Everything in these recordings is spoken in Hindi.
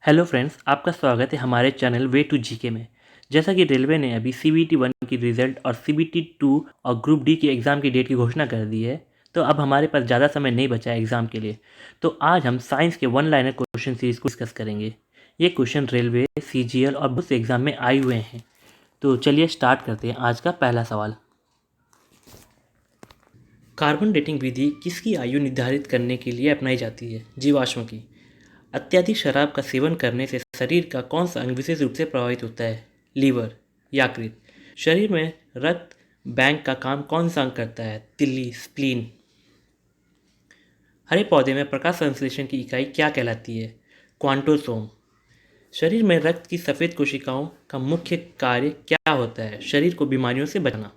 हेलो फ्रेंड्स, आपका स्वागत है हमारे चैनल वे टू जीके में। जैसा कि रेलवे ने अभी CBT 1 की रिज़ल्ट और CBT 2 और ग्रुप डी की एग्ज़ाम की डेट की घोषणा कर दी है, तो अब हमारे पास ज़्यादा समय नहीं बचा है एग्ज़ाम के लिए। तो आज हम साइंस के वन लाइनर क्वेश्चन सीरीज़ को डिस्कस करेंगे। ये क्वेश्चन रेलवे, CGL और बहुत से एग्ज़ाम में आए हुए हैं। तो चलिए स्टार्ट करते हैं आज का पहला सवाल। कार्बन डेटिंग विधि किसकी आयु निर्धारित करने के लिए अपनाई जाती है? जीवाश्म की। अत्यधिक शराब का सेवन करने से शरीर का कौन सा अंग विशेष रूप से प्रभावित होता है? लीवर, यकृत। शरीर में रक्त बैंक का काम कौन सा अंग करता है? तिल्ली, स्प्लीन। हरे पौधे में प्रकाश संश्लेषण की इकाई क्या कहलाती है? क्वांटोसोम। शरीर में रक्त की सफ़ेद कोशिकाओं का मुख्य कार्य क्या होता है? शरीर को बीमारियों से बचाना।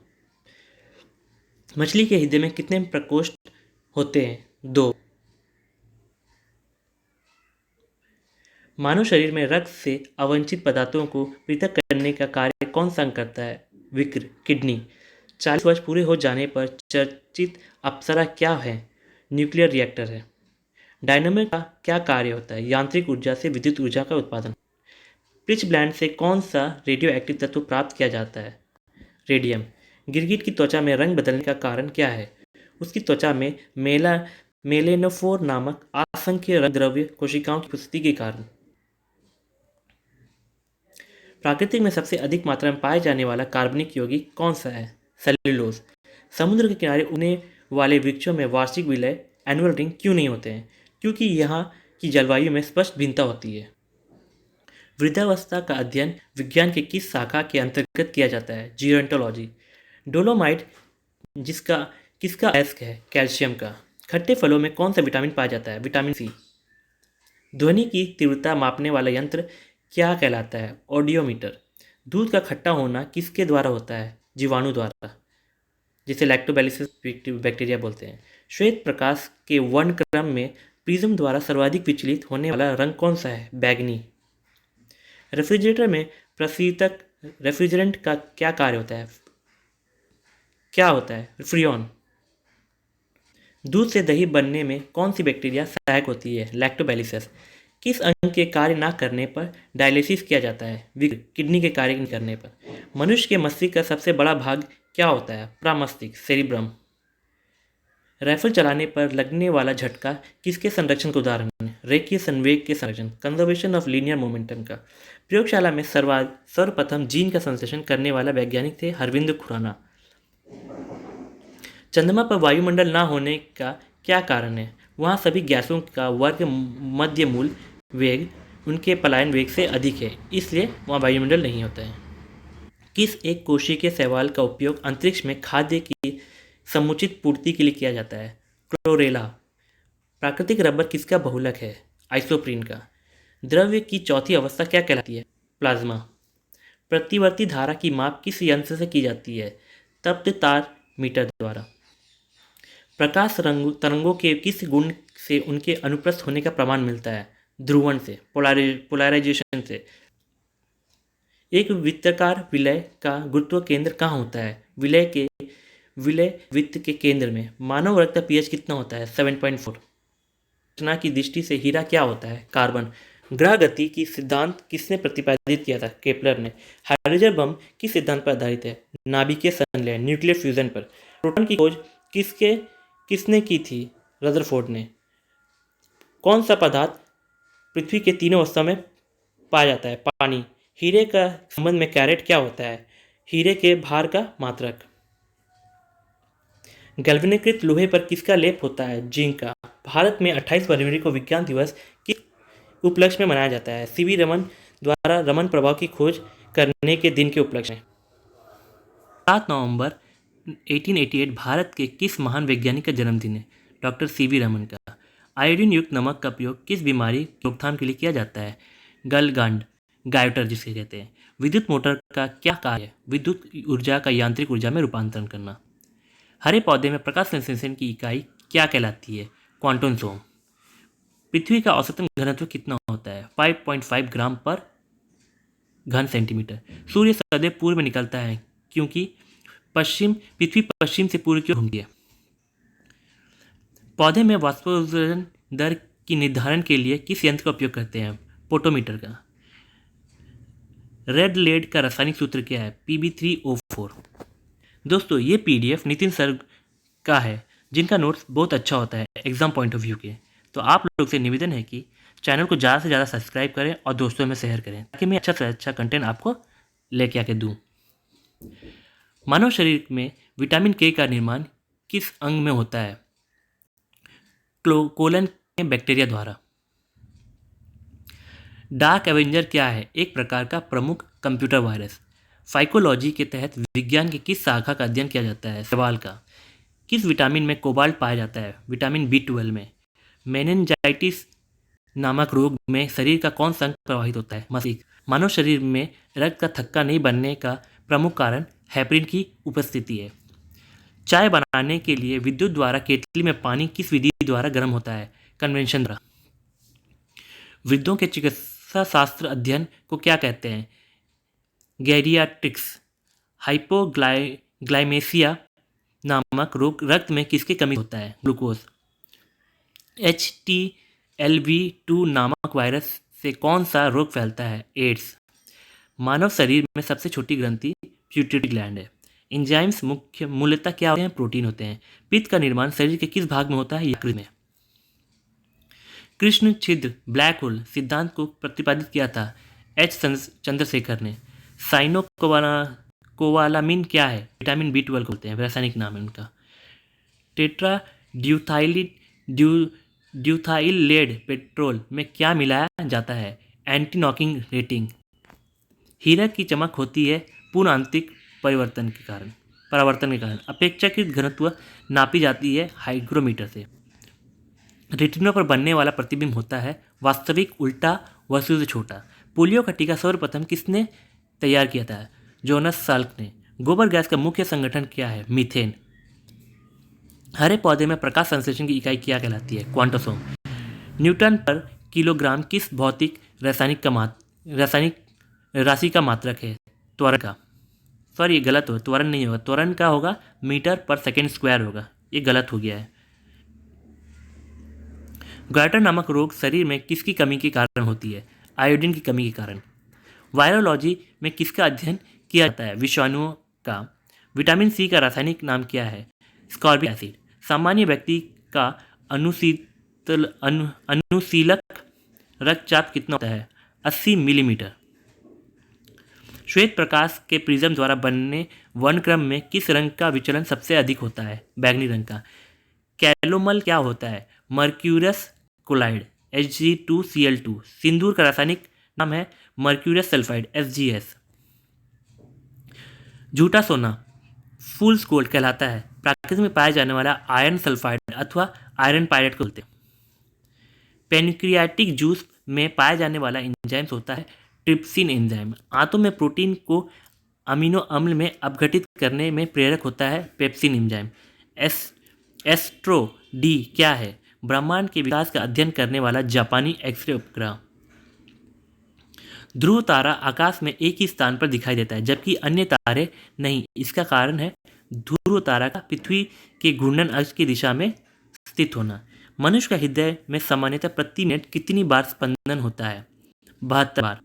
मछली के हृदय में कितने प्रकोष्ठ होते हैं? 2। मानव शरीर में रक्त से अवांछित पदार्थों को पृथक करने का कार्य कौन सा अंग करता है? विक्र, किडनी। 40 वर्ष पूरे हो जाने पर चर्चित अप्सरा क्या है? न्यूक्लियर रिएक्टर है। डायनामो का क्या कार्य होता है? यांत्रिक ऊर्जा से विद्युत ऊर्जा का उत्पादन। पिच ब्लैंड से कौन सा रेडियो एक्टिव तत्व प्राप्त किया जाता है? रेडियम। गिरगिट की त्वचा में रंग बदलने का कारण क्या है? उसकी त्वचा में मेलेनोफोर नामक असंख्य रंग द्रव्य कोशिकाओं की उपस्थिति के कारण। प्राकृतिक में सबसे अधिक मात्रा में पाए जाने वाला कार्बनिक यौगिक कौन सा है? सेल्यूलोज। समुद्र के किनारे उगने वाले वृक्षों में वार्षिक विलय एनुअल रिंग क्यों नहीं होते हैं? क्योंकि यहाँ की जलवायु में स्पष्ट भिन्नता होती है। वृद्धावस्था का अध्ययन विज्ञान के किस शाखा के अंतर्गत किया जाता है? जीरोंटोलॉजी। डोलोमाइट जिसका किसका अयस्क है? कैल्शियम का। खट्टे फलों में कौन सा विटामिन पाया जाता है? Vitamin C. ध्वनि की तीव्रता मापने वाला यंत्र क्या कहलाता है? ऑडियोमीटर। दूध का खट्टा होना किसके द्वारा होता है? जीवाणु द्वारा, जिसे लैक्टोबैसिलस बैक्टीरिया बोलते हैं। श्वेत प्रकाश के वर्णक्रम में प्रिज्म द्वारा सर्वाधिक विचलित होने वाला रंग कौन सा है? बैंगनी। रेफ्रिजरेटर में प्रशीतक रेफ्रिजरेंट का क्या कार्य होता है? फ्रियोन। दूध से दही बनने में कौन सी बैक्टीरिया सहायक होती है? लैक्टोबैसिलस। किस अंग के कार्य न करने पर डायलिसिस किया जाता है? विक्र, किडनी के कार्य न करने पर। मनुष्य के मस्तिष्क का सबसे बड़ा भाग क्या होता है? प्रमस्तिष्क, सेरिब्रम। राइफल चलाने पर लगने वाला झटका किसके संरक्षण का उदाहरण है? रेखीय संवेग के संरक्षण, कंजर्वेशन ऑफ लीनियर मोमेंटम का। प्रयोगशाला में सर्वप्रथम जीन का संश्लेषण करने वाला वैज्ञानिक थे हरविंद खुराना। चंद्रमा पर वायुमंडल न होने का क्या कारण है? वहाँ सभी गैसों का वर्ग मध्य मूल वेग उनके पलायन वेग से अधिक है, इसलिए वहाँ वायुमंडल नहीं होता है। किस एक कोशिकीय शैवाल का उपयोग अंतरिक्ष में खाद्य की समुचित पूर्ति के लिए किया जाता है? क्लोरेला। प्राकृतिक रबर किसका बहुलक है? आइसोप्रीन का। द्रव्य की चौथी अवस्था क्या कहलाती है? प्लाज्मा। प्रतिवर्ती धारा की माप किस यंत्र से की जाती है? तप्त तार मीटर द्वारा। प्रकाश तरंगों के किस गुण से उनके अनुप्रस्थ होने का प्रमाण मिलता है? ध्रुवण से, पोलराइजेशन से। एक वृत्ताकार विलय का गुरुत्व केंद्र कहाँ होता है? विलय वृत्त के केंद्र में। मानव रक्त का pH कितना होता है? 7.4। रचना की दृष्टि से हीरा क्या होता है? कार्बन। ग्रह गति की सिद्धांत किसने प्रतिपादित किया था? केपलर ने। हाइड्रोजन बम किस सिद्धांत पर आधारित है? नाभिकीय संलयन, न्यूक्लियर फ्यूजन पर। प्रोटॉन की खोज किसने की थी? रदरफोर्ड ने। कौन सा पदार्थ पृथ्वी के तीनों अवस्था में पाया जाता है? पानी। हीरे का संबंध में कैरेट क्या होता है? हीरे के भार का मात्रक। गैल्वेनीकृत लोहे पर किसका लेप होता है? जिंक का। भारत में 28 फरवरी को विज्ञान दिवस किस उपलक्ष्य में मनाया जाता है? CV रमन द्वारा रमन प्रभाव की खोज करने के दिन के उपलक्ष्य में। 7 नवंबर 1888 भारत के किस महान वैज्ञानिक का जन्मदिन है? डॉक्टर CV रमन का। आयोडीन युक्त नमक का प्रयोग किस बीमारी की रोकथाम के लिए किया जाता है? गलगांड, गायोटर जिसे कहते हैं। विद्युत मोटर का क्या कार्य है? विद्युत ऊर्जा का यांत्रिक ऊर्जा में रूपांतरण करना। हरे पौधे में प्रकाश संश्लेषण की इकाई क्या कहलाती है? क्वांटोसोम। पृथ्वी का औसतन घनत्व कितना होता है? 5.5 ग्राम पर घन सेंटीमीटर। सूर्य सदैव पूर्व में निकलता है क्योंकि पृथ्वी पश्चिम से पूर्व की ओर घूमती है। पौधे में वाष्पोत्सर्जन दर की निर्धारण के लिए किस यंत्र का उपयोग करते हैं? पोटोमीटर का। रेड लेड का रासायनिक सूत्र क्या है? Pb3O4। दोस्तों ये PDF नितिन सर का है, जिनका नोट्स बहुत अच्छा होता है एग्जाम पॉइंट ऑफ व्यू के। तो आप लोग से निवेदन है कि चैनल को ज़्यादा से ज़्यादा सब्सक्राइब करें और दोस्तों में शेयर करें, ताकि मैं अच्छा से अच्छा कंटेंट आपको लेके आके दूँ। मानव शरीर में विटामिन K का निर्माण किस अंग में होता है? कोलन के बैक्टीरिया द्वारा। डार्क एवेंजर क्या है? एक प्रकार का प्रमुख कंप्यूटर वायरस। फाइकोलॉजी के तहत विज्ञान की किस शाखा का अध्ययन किया जाता है? सवाल का। किस विटामिन में कोबाल्ट पाया जाता है? विटामिन B12 में। मेनिंजाइटिस नामक रोग में शरीर का कौन सा अंग प्रभावित होता है? मस्तिष्क। मानव शरीर में रक्त का थक्का नहीं बनने का प्रमुख कारण हेपरिन की उपस्थिति है। चाय बनाने के लिए विद्युत द्वारा केतली में पानी किस विधि द्वारा गर्म होता है? कन्वेंशन द्वारा। वृद्धों के चिकित्सा शास्त्र अध्ययन को क्या कहते हैं? गैरियाट्रिक्स। हाइपोग्लाइमेसिया नामक रोग रक्त में किसकी कमी होता है? ग्लूकोज। HTLV2 नामक वायरस से कौन सा रोग फैलता है? एड्स। मानव शरीर में सबसे छोटी ग्रंथि पिट्यूटरी ग्लैंड है। एंजाइम्स मुख्य मूलतः क्या होते हैं? प्रोटीन होते हैं। पित्त का निर्माण शरीर के किस भाग में होता है? यकृत में। कृष्ण छिद्र ब्लैक होल सिद्धांत को प्रतिपादित किया था H चंद्रशेखर ने। साइनोकोवालामिन क्या है? विटामिन B12 बोलते हैं, रासायनिक नाम है उनका। टेट्रा ड्यूथाइल लेड पेट्रोल में क्या मिलाया जाता है? Anti knocking rating. हीरा की चमक होती है पूर्ण आंतरिक परावर्तन के कारण। अपेक्षाकृत घनत्व नापी जाती है हाइग्रोमीटर से। रेटिना पर बनने वाला प्रतिबिंब होता है वास्तविक, उल्टा, वस्तु से छोटा। पोलियो का टीका सर्वप्रथम किसने तैयार किया था? जोनास साल्क ने। गोबर गैस का मुख्य संगठन क्या है? मीथेन। हरे पौधे में प्रकाश संश्लेषण की इकाई क्या कहलाती है? क्वांटोसोम। न्यूटन पर किलोग्राम किस भौतिक रासायनिक राशि का मात्रक है? त्वरण का। सॉरी ये गलत हो, त्वरण नहीं होगा, त्वरण का होगा मीटर पर सेकेंड स्क्वायर होगा, ये गलत हो गया है। गार्टर नामक रोग शरीर में किसकी कमी के कारण होती है? आयोडीन की कमी के कारण। वायरोलॉजी में किसका अध्ययन किया जाता है? विषाणुओं का। विटामिन C का रासायनिक नाम क्या है? Ascorbic acid. सामान्य व्यक्ति का अनुशीलक रक्तचाप कितना होता है? 80 मिलीमीटर। श्वेत प्रकाश के प्रिज्म द्वारा बनने वर्णक्रम में किस रंग का विचलन सबसे अधिक होता है? बैंगनी रंग का। कैलोमल क्या होता है? Mercurous chloride Hg2Cl2। सिंदूर का रासायनिक नाम है मर्क्यूरस सल्फाइड SgS। झूठा सोना फूल्स गोल्ड कहलाता है। प्रकृति में पाया जाने वाला आयरन सल्फाइड अथवा आयरन पायरेट को बोलते हैं। पेनक्रियाटिक जूस में पाया जाने वाला एंजाइम्स होता है ट्रिप्सिन एंजाइम। आंतों में प्रोटीन को अमीनो अम्ल में अपघटित करने में प्रेरक होता है पेप्सिन एंजाइम। एस्ट्रो डी क्या है? ब्रह्मांड के विकास का अध्ययन करने वाला जापानी एक्सरे उपग्रह। ध्रुव तारा आकाश में एक ही स्थान पर दिखाई देता है जबकि अन्य तारे नहीं। इसका कारण है ध्रुव तारा का पृथ्वी के घूर्णन अक्ष की दिशा में स्थित होना। मनुष्य का हृदय में सामान्यतः प्रति मिनट कितनी बार स्पंदन होता है? 72 बार।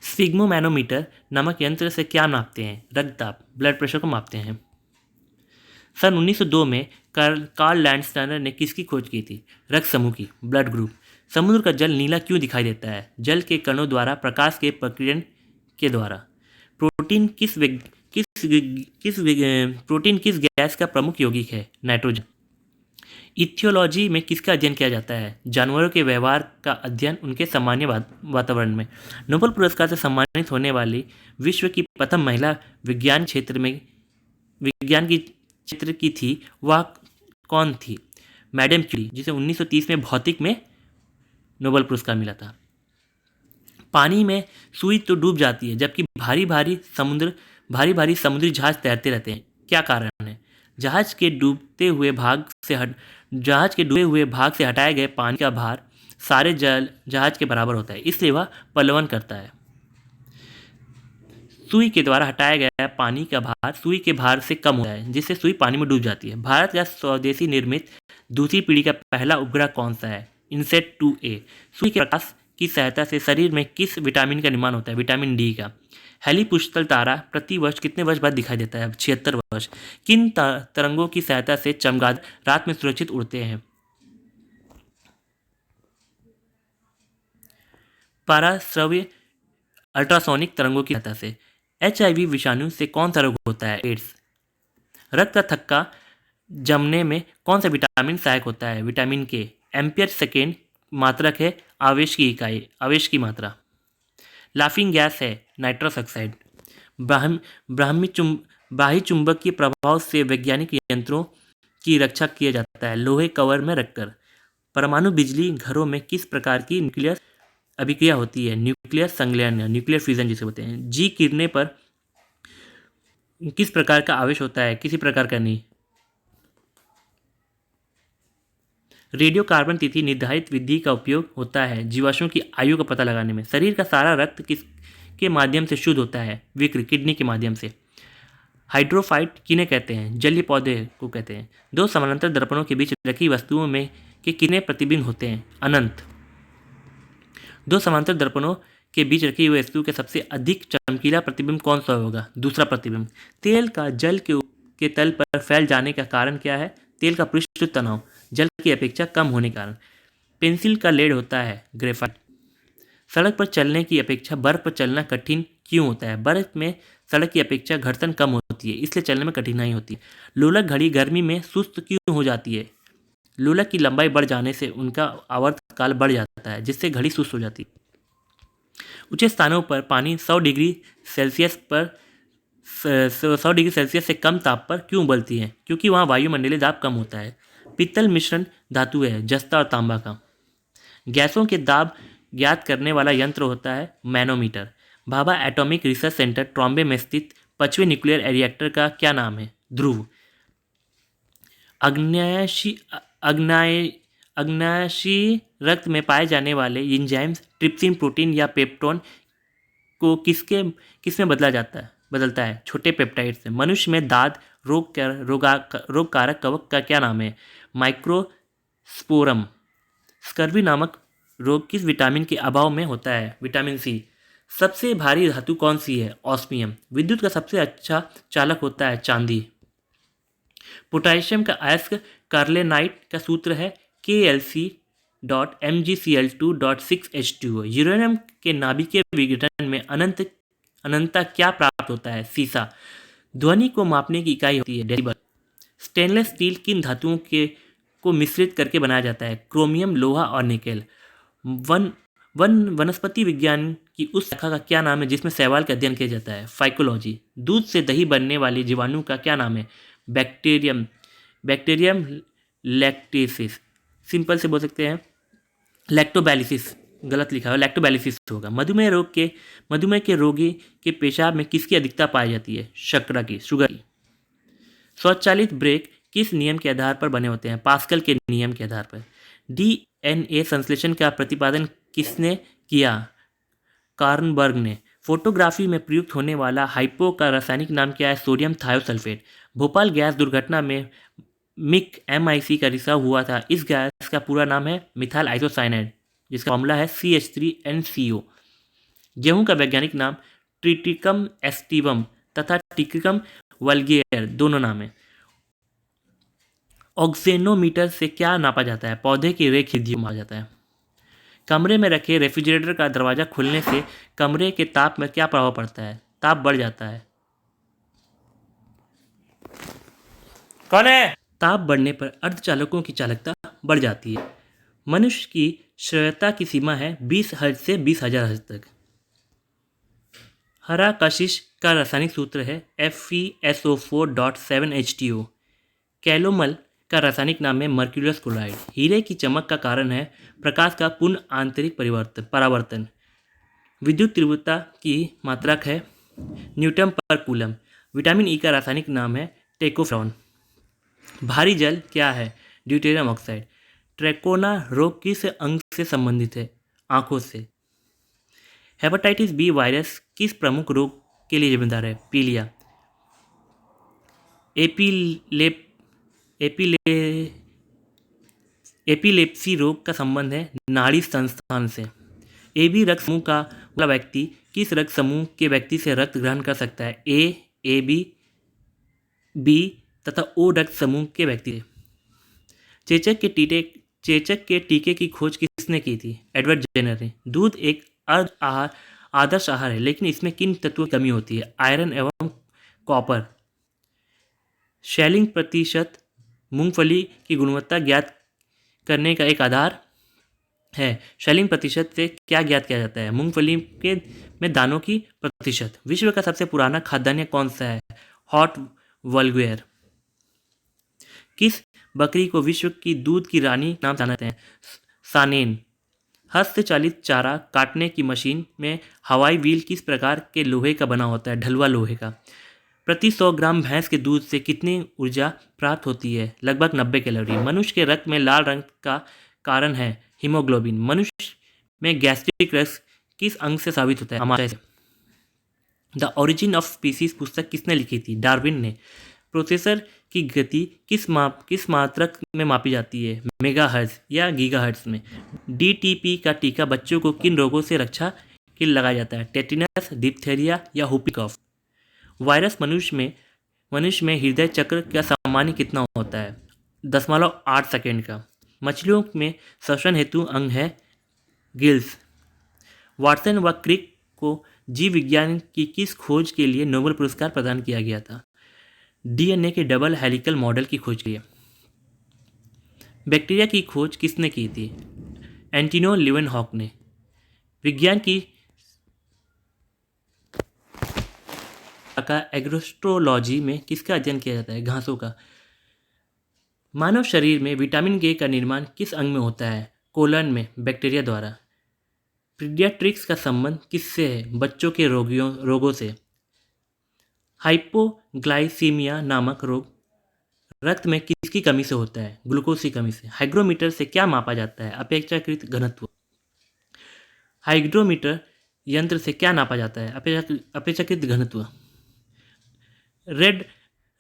स्फिग्मोमैनोमीटर नामक यंत्र से क्या नापते हैं? रक्तचाप, ब्लड प्रेशर को मापते हैं। सन 1902 में कार्ल लैंडस्टनर ने किसकी खोज की थी? रक्त समूह की, ब्लड ग्रुप। समुद्र का जल नीला क्यों दिखाई देता है? जल के कणों द्वारा प्रकाश के प्रकीर्णन के द्वारा। प्रोटीन किस गैस का प्रमुख यौगिक है? नाइट्रोजन। इथियोलॉजी में किसका अध्ययन किया जाता है? जानवरों के व्यवहार का अध्ययन उनके सामान्य वातावरण में। नोबेल पुरस्कार से सम्मानित होने वाली विश्व की प्रथम महिला विज्ञान की थी, वह कौन थी? मैडम क्यूरी, जिसे 1930 में भौतिक में नोबेल पुरस्कार मिला था। पानी में सुई तो डूब जाती है जबकि भारी भारी समुद्री जहाज तैरते रहते हैं, क्या कारण है? जहाज के डूबे हुए भाग से हटाए गए पानी का भार सारे जहाज के बराबर होता है, इसलिए वह पलवन करता है। सुई के द्वारा हटाया गया पानी का भार सुई के भार से कम होता है, जिससे सुई पानी में डूब जाती है। भारत का स्वदेशी निर्मित दूसरी पीढ़ी का पहला उपग्रह कौन सा है? इनसेट 2A। सुई के प्रकाश की सहायता से शरीर में किस विटामिन का निर्माण होता है? विटामिन डी का। हेलीपुष्तल तारा प्रति वर्ष कितने वर्ष बाद दिखाई देता है? 76 वर्ष। किन तरंगों की सहायता से चमगादड़ रात में सुरक्षित उड़ते हैं? पराश्रव्य अल्ट्रासोनिक तरंगों की सहायता से। HIV विषाणु से कौन सा रोग होता है? एड्स। रक्त का थक्का जमने में कौन सा विटामिन सहायक होता है? विटामिन के। एम्पियर सेकेंड मात्रक है आवेश की इकाई, आवेश की मात्रा। लाफिंग गैस है नाइट्रस ऑक्साइड। बाह्य चुंबक के प्रभाव से वैज्ञानिक यंत्रों की रक्षा किया जाता है लोहे कवर में रखकर। परमाणु बिजली घरों में किस प्रकार की न्यूक्लियर अभिक्रिया होती है? न्यूक्लियर संलयन, न्यूक्लियर फ्यूजन जिसे होते हैं। जी गिरने पर किस प्रकार का आवेश होता है? किसी प्रकार का नहीं। रेडियो कार्बन तिथि निर्धारित विधि का उपयोग होता है जीवाश्मों की आयु का पता लगाने में। शरीर का सारा रक्त किसके माध्यम से शुद्ध होता है? विक्र, किडनी के माध्यम से। हाइड्रोफाइट किन्हें कहते हैं? जलीय पौधे को कहते हैं। दो समानांतर दर्पणों के बीच रखी वस्तुओं में के कितने प्रतिबिंब होते हैं? अनंत। दो समांतर दर्पणों के बीच रखी हुई वस्तु के सबसे अधिक चमकीला प्रतिबिंब कौन सा होगा? दूसरा प्रतिबिंब। तेल का जल के तल पर फैल जाने का कारण क्या है? तेल का पृष्ठ तनाव जल की अपेक्षा कम होने के कारण। पेंसिल का लेड होता है ग्रेफाइट। सड़क पर चलने की अपेक्षा बर्फ पर चलना कठिन क्यों होता है? बर्फ में सड़क की अपेक्षा घर्षण कम होती है, इसलिए चलने में कठिनाई होती है। लोलक घड़ी गर्मी में सुस्त क्यों हो जाती है? लोलक की लंबाई बढ़ जाने से उनका आवर्त काल बढ़ जाता है, जिससे घड़ी सुस्त हो जाती है। ऊंचे स्थानों पर पानी 100 डिग्री सेल्सियस से कम ताप पर क्यों उबलती है? क्योंकि वहाँ वायुमंडलीय दाब कम होता है। पीतल मिश्रण धातु है जस्ता और तांबा का। गैसों के दाब ज्ञात करने वाला यंत्र होता है manometer. Bhabha atomic research centre Trombay में स्थित 5वें न्यूक्लियर रिएक्टर का क्या नाम है? ध्रुव। अग्नायशी रक्त में पाए जाने वाले एंजाइम्स ट्रिप्सिन प्रोटीन या पेप्टोन को किसमें बदलता है? छोटे पेप्टाइड से। मनुष्य में दाद रोगकारक कवक का क्या नाम है? माइक्रोस्पोरम। स्कर्वी नामक रोग किस विटामिन के अभाव में होता है? Vitamin C. सबसे भारी धातु कौन सी है? ऑस्मियम। विद्युत का सबसे अच्छा चालक होता है चांदी। पोटेशियम का अयस्क कार्लेनाइट का सूत्र है KLC.MgCl2.6H2O। यूरेनियम के नाभिकीय विघटन में अनंतता क्या प्राप्त होता है? सीसा। ध्वनि को मापने की इकाई होती है डेसिबल। स्टेनलेस स्टील किन धातुओं को मिश्रित करके बनाया जाता है? क्रोमियम, लोहा और निकेल। वनस्पति विज्ञान की उस शाखा का क्या नाम है जिसमें शैवाल का अध्ययन किया जाता है? फाइकोलॉजी। दूध से दही बनने वाले जीवाणु का क्या नाम है? बैक्टीरियम लैक्टेसिस। सिंपल से बोल सकते हैं लैक्टोबैलिसिस, गलत लिखा है, लैक्टोबैलिसिस होगा। मधुमेह के रोगी के पेशाब में किसकी अधिकता पाई जाती है? शर्करा की, शुगर की। स्वचालित ब्रेक किस नियम के आधार पर बने होते हैं? पास्कल के नियम के आधार पर। DNA संश्लेषण का प्रतिपादन किसने किया? कार्नबर्ग ने। फोटोग्राफी में प्रयुक्त होने वाला हाइपो का रासायनिक नाम क्या है? Sodium thiosulphate. भोपाल गैस दुर्घटना में MIC का रिसाव हुआ था। इस गैस का पूरा नाम है मिथाइल आइसोसाइनाइड, जिसका फॉर्मूला है CH3NCO। गेहूं का वैज्ञानिक नाम ट्रिटिकम एस्टिवम तथा ट्रिटिकम वल्गेयर दोनों नाम है। ऑक्सेनोमीटर से क्या नापा जाता है? पौधे की रेखियों को मापा जाता है। कमरे में रखे रेफ्रिजरेटर का दरवाजा खुलने से कमरे के ताप में क्या प्रभाव पड़ता है? ताप बढ़ जाता है। कौन है? ताप बढ़ने पर अर्धचालकों की चालकता बढ़ जाती है। मनुष्य की श्रेयता की सीमा है 20 हर्ट्ज से 20,000 हर्ट्ज तक। हरा कशिश का रासायनिक सूत्र है FeSO4.7H2O। कैलोमल का रासायनिक नाम है मर्क्यूरियस क्लोराइड। हीरे की चमक का कारण है प्रकाश का पूर्ण आंतरिक परावर्तन। विद्युत तीव्रता की मात्रक है न्यूटन पर कूलम। विटामिन ई का रासायनिक नाम है टेकोफ्रॉन। भारी जल क्या है? Deuterium oxide. ट्रैकोना रोग किस अंग से संबंधित है? आंखों से। हेपेटाइटिस बी वायरस किस प्रमुख रोग के लिए जिम्मेदार है? पीलिया। एपिलेप्सी रोग का संबंध है नाड़ी संस्थान से। ए बी रक्त समूह का वाला व्यक्ति किस रक्त समूह के व्यक्ति से रक्त ग्रहण कर सकता है? ए बी बी तथा ओ रक्त समूह के व्यक्ति। चेचक के टीके की खोज किसने की थी? एडवर्ड जेनर ने। दूध एक आदर्श आहार है, लेकिन इसमें किन तत्वों की कमी होती है? आयरन एवं कॉपर। शैलिंग प्रतिशत मूंगफली की गुणवत्ता ज्ञात करने का एक आधार है। शैलिंग प्रतिशत से क्या ज्ञात किया जाता है? मूंगफली के में दानों की प्रतिशत। विश्व का सबसे पुराना खाद्यान्न कौन सा है? हॉट वल्गुएर। किस बकरी को विश्व की दूध की रानी नाम जाना जाते हैं? सानेन। हस्तचालित चारा काटने की मशीन में हवाई व्हील किस प्रकार के लोहे का बना होता है? ढलुआ लोहे का। प्रति 100 ग्राम भैंस के दूध से कितनी ऊर्जा प्राप्त होती है? लगभग 90 कैलोरी। मनुष्य के रक्त में लाल रंग का कारण है हीमोग्लोबिन। मनुष्य में गैस्ट्रिक रस किस अंग से साबित होता है? आमाशय से। द ओरिजिन ऑफ स्पीसीज पुस्तक किसने लिखी थी? डार्विन ने। प्रोसेसर की गति किस मात्रक में मापी जाती है? मेगाहर्ट्ज या गीगाहर्ट्ज में। DTP का टीका बच्चों को किन रोगों से रक्षा के लिए लगाया जाता है? टेटिनस, डिप्थेरिया या हुपी कफ। वायरस मनुष्य में हृदय चक्र का सामान्य कितना होता है? 0.8 सेकेंड का। मछलियों में श्वसन हेतु अंग है गिल्स। वाटसन व क्रिक को जीव विज्ञान की किस खोज के लिए नोबेल पुरस्कार प्रदान किया गया था? DNA के डबल हेलिकल मॉडल की खोज की। बैक्टीरिया की खोज किसने की थी? एंटोनियो लीवेनहॉक ने। विज्ञान की एग्रोस्ट्रोलॉजी में किसका अध्ययन किया जाता है? घासों का। मानव शरीर में विटामिन के का निर्माण किस अंग में होता है? कोलन में, बैक्टीरिया द्वारा। पीडियाट्रिक्स का संबंध किससे है? बच्चों के रोगों से। हाइपोग्लाइसीमिया नामक रोग रक्त में किसकी कमी से होता है? ग्लूकोज की कमी से। हाइग्रोमीटर से क्या मापा जाता है? अपेक्षाकृत घनत्व। हाइग्रोमीटर यंत्र से क्या नापा जाता है? अपेक्षाकृत घनत्व।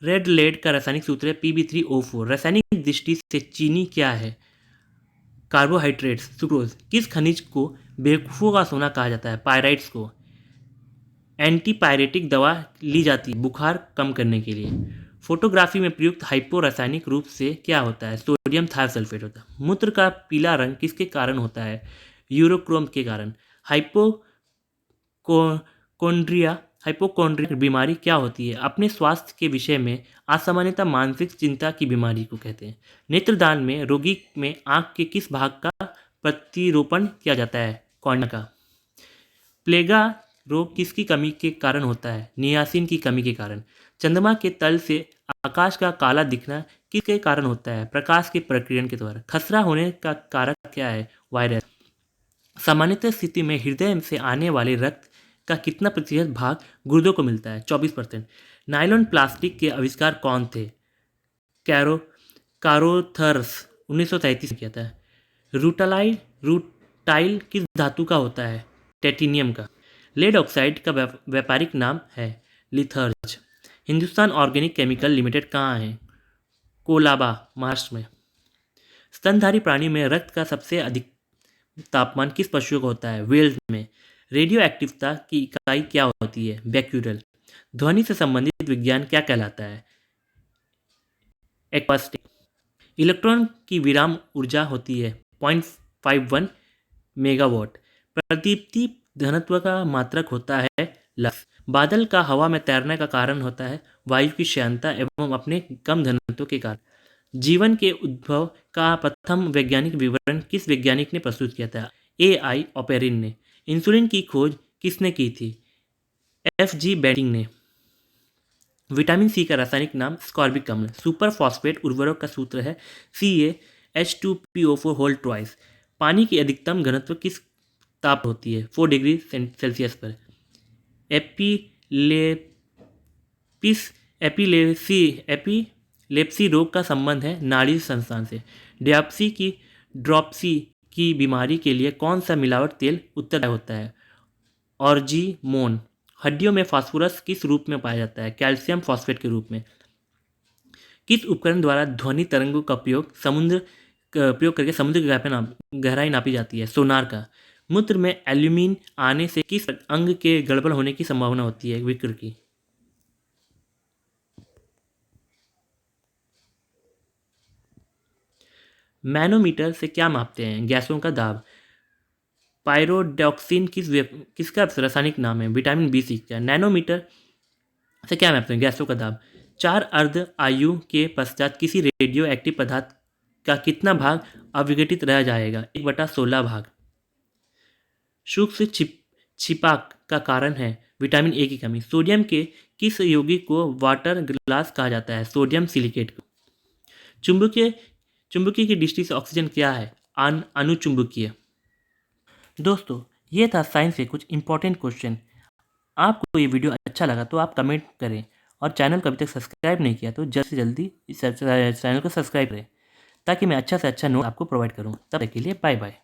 रेड लेड का रासायनिक सूत्र है Pb3O4। रासायनिक दृष्टि से चीनी क्या है? Carbohydrates, sucrose. किस खनिज को बेवकूफ़ों का सोना कहा जाता है? पायराइट्स को। एंटीपायरेटिक दवा ली जाती है बुखार कम करने के लिए। फोटोग्राफी में प्रयुक्त हाइपो रासायनिक रूप से क्या होता है? सोडियम थायोसल्फेट होता है। मूत्र का पीला रंग किसके कारण होता है? यूरोक्रोम के कारण। हाइपोकोंड्रिया बीमारी क्या होती है? अपने स्वास्थ्य के विषय में असामान्यता मानसिक चिंता की बीमारी को कहते हैं। नेत्रदान में रोगी में आंख के किस भाग का प्रतिरोपण किया जाता है? कॉर्निया का। प्लेगा रोग किसकी कमी के कारण होता है? नियासिन की कमी के कारण। चंद्रमा के तल से आकाश का काला दिखना किसके कारण होता है? प्रकाश के प्रकीर्णन के द्वारा। खसरा होने का कारक क्या है? वायरस। सामान्यतः स्थिति में हृदय से आने वाले रक्त का कितना प्रतिशत भाग गुर्दों को मिलता है? 24%। नायलॉन प्लास्टिक के आविष्कार कौन थे? कारोथर्स 1933 में किया था। रूटाइल किस धातु का होता है? टाइटेनियम का। लेड ऑक्साइड का व्यापारिक नाम है लिथर्ज। हिंदुस्तान ऑर्गेनिक केमिकल लिमिटेड कहाँ है? कोलाबा, महाराष्ट्र में। स्तनधारी प्राणी में रक्त का सबसे अधिक तापमान किस पशु का होता है? वेल्स में। रेडियो एक्टिवता की इकाई क्या होती है? बैक्यूरल। ध्वनि से संबंधित विज्ञान क्या कहलाता है? एक्वास्टिक। इलेक्ट्रॉन की विराम ऊर्जा होती है 0.51 मेगावाट। प्रदीप्ति घनत्व का मात्रक होता है लक्स। बादल का हवा में तैरने का कारण होता है वायु की श्यानता एवं अपने कम घनत्व के कारण। जीवन के उद्भव का प्रथम वैज्ञानिक विवरण किस वैज्ञानिक ने प्रस्तुत किया था? AI ऑपेरिन ने। इंसुलिन की खोज किसने की थी? FG बेंटिंग ने। विटामिन सी का रासायनिक नाम स्कॉर्बिक अम्ल। सुपर फॉस्फेट उर्वरक का सूत्र है CaH2PO4 होल ट्वाइस। पानी की अधिकतम घनत्व किस ताप होती है? 4 डिग्री सेल्सियस पर। एपिलेप्सी रोग का संबंध है नाड़ी संस्थान से। ड्रॉप्सी की बीमारी के लिए कौन सा मिलावट तेल उत्तरदायी होता है? ऑर्जिमोन। हड्डियों में फास्फोरस किस रूप में पाया जाता है? कैल्शियम फॉस्फेट के रूप में। किस उपकरण द्वारा ध्वनि तरंगों का प्रयोग करके समुद्र की गहराई नापी जाती है? सोनार का। मूत्र में एल्यूमिन आने से किस अंग के गड़बड़ होने की संभावना होती है? विकृ की। मैनोमीटर से क्या मापते हैं? गैसों का दाब। पायरोडॉक्सिन किसका रासायनिक नाम है? विटामिन B6 का। नैनोमीटर से क्या मापते हैं? गैसों का दाब। 4 अर्ध आयु के पश्चात किसी रेडियो एक्टिव पदार्थ का कितना भाग अविघटित रह जाएगा? 1/16 भाग। सूक्ष्म छिपाक का कारण है विटामिन A की कमी। सोडियम के किस यौगिक को वाटर ग्लास कहा जाता है? सोडियम सिलिकेट को। चुंबकीय की दृष्टि से ऑक्सीजन क्या है? अनुचुंबकीय। दोस्तों, ये था साइंस के कुछ इंपॉर्टेंट क्वेश्चन। आपको ये वीडियो अच्छा लगा तो आप कमेंट करें, और चैनल को अभी तक सब्सक्राइब नहीं किया तो जल्द से जल्दी इस चैनल को सब्सक्राइब करें, ताकि मैं अच्छा से अच्छा नोट आपको प्रोवाइड करूँ। तब तक के लिए बाय बाय।